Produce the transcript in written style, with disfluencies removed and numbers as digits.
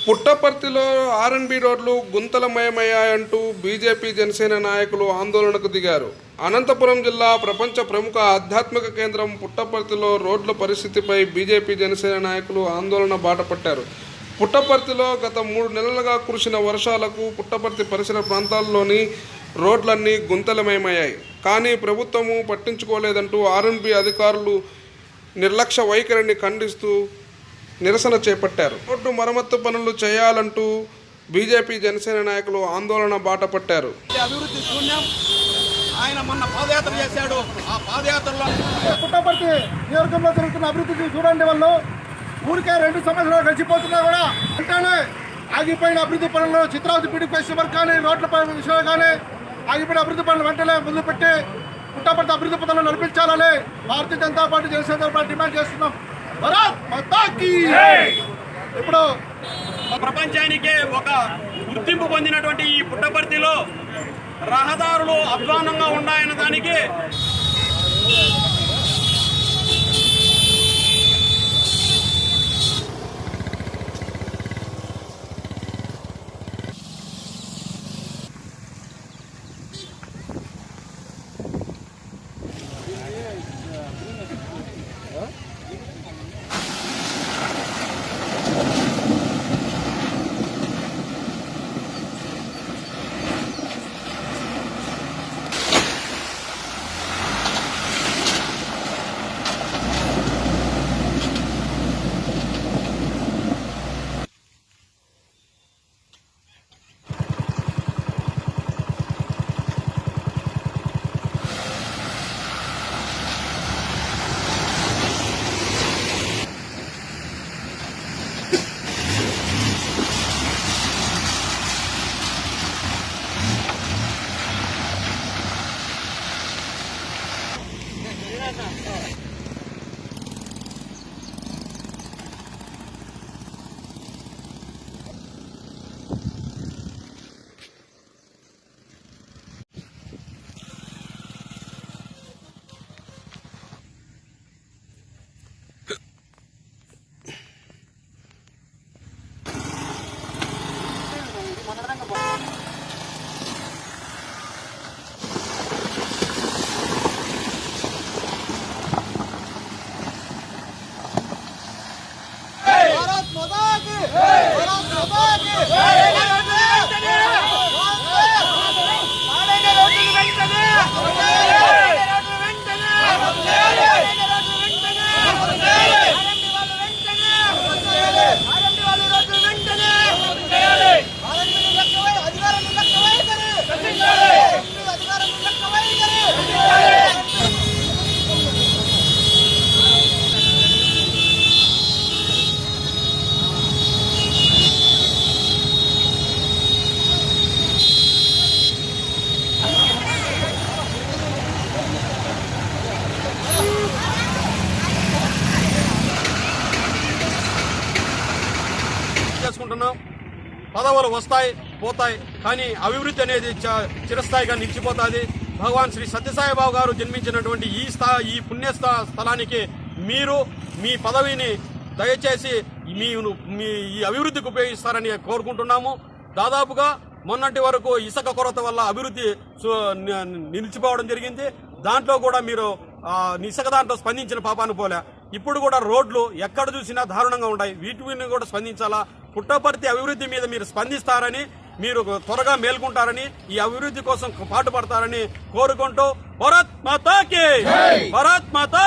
పుట్టపర్తిలో ఆర్ఎన్బి రోడ్లు గుంతలమయమయ్యాయంటూ బీజేపీ జనసేన నాయకులు ఆందోళనకు దిగారు. అనంతపురం జిల్లా ప్రపంచ ప్రముఖ ఆధ్యాత్మిక కేంద్రం పుట్టపర్తిలో రోడ్ల పరిస్థితిపై బీజేపీ జనసేన నాయకులు ఆందోళన బాటపట్టారు. పుట్టపర్తిలో గత 3 నెలలుగా కురిసిన వర్షాలకు పుట్టపర్తి పరిసర ప్రాంతాల్లోని రోడ్లన్నీ గుంతలమయమయ్యాయి. కానీ ప్రభుత్వము పట్టించుకోలేదంటూ ఆర్ఎన్బి అధికారులు నిర్లక్ష్య వైఖరిని ఖండిస్తూ నిరసన చేపట్టారు. రోడ్డు మరమ్మత్తు పనులు చేయాలంటూ బీజేపీ జనసేన నాయకులు ఆందోళన బాటపట్టారు. అభివృద్ధి శూన్యం. ఆయన మొన్న పాదయాత్ర చేశాడు. ఆ పాదయాత్రలో పుట్టపర్తి నియోజకవర్గంలో జరుగుతున్న అభివృద్ధిని చూడండి. వాళ్ళు ఊరికే 2 సంవత్సరాలు గడిచిపోతున్నా కూడా వెంటనే ఆగిపోయిన అభివృద్ధి పనులు, చిత్రావతి బ్యూటిఫికేషన్ వర్క్ కానీ, రోడ్ల విషయంలో కానీ ఆగిపోయిన అభివృద్ధి పనులు వెంటనే మొదలుపెట్టి పుట్టపర్తి అభివృద్ధి పనులు నడిపించాలని Bharatiya Janata party, Janasena party demand చేస్తున్నాం. భారత్ మాతా కీ జై. ఇప్పుడు ప్రపంచానికే ఒక గుర్తింపు పొందినటువంటి ఈ పుట్టపర్తిలో రహదారులు అధ్వానంగా ఉన్నాయన్న దానికి చేసుకుంటున్నాం. పదవులు వస్తాయి పోతాయి, కానీ అభివృద్ధి అనేది చిరస్థాయిగా నిలిచిపోతుంది. భగవాన్ శ్రీ సత్యసాయిబాబు గారు జన్మించినటువంటి ఈ పుణ్య స్థలానికి మీరు మీ పదవిని దయచేసి మీ ఈ అభివృద్ధికి ఉపయోగిస్తారని కోరుకుంటున్నాము. దాదాపుగా మొన్నటి వరకు ఇసుక కొరత వల్ల అభివృద్ధి నిలిచిపోవడం జరిగింది. దాంట్లో కూడా మీరు ఇసుక దాంట్లో స్పందించిన పాపాను పోలే. ఇప్పుడు కూడా రోడ్లు ఎక్కడ చూసినా దారుణంగా ఉంటాయి. వీటిని కూడా స్పందించాలా. పుట్టపర్తి అభివృద్ధి మీద మీరు స్పందిస్తారని, మీరు త్వరగా మేల్కొంటారని, ఈ అభివృద్ధి కోసం పాటుపడతారని కోరుకుంటూ భారత్ మాతా కీ జై. భారత్ మాతా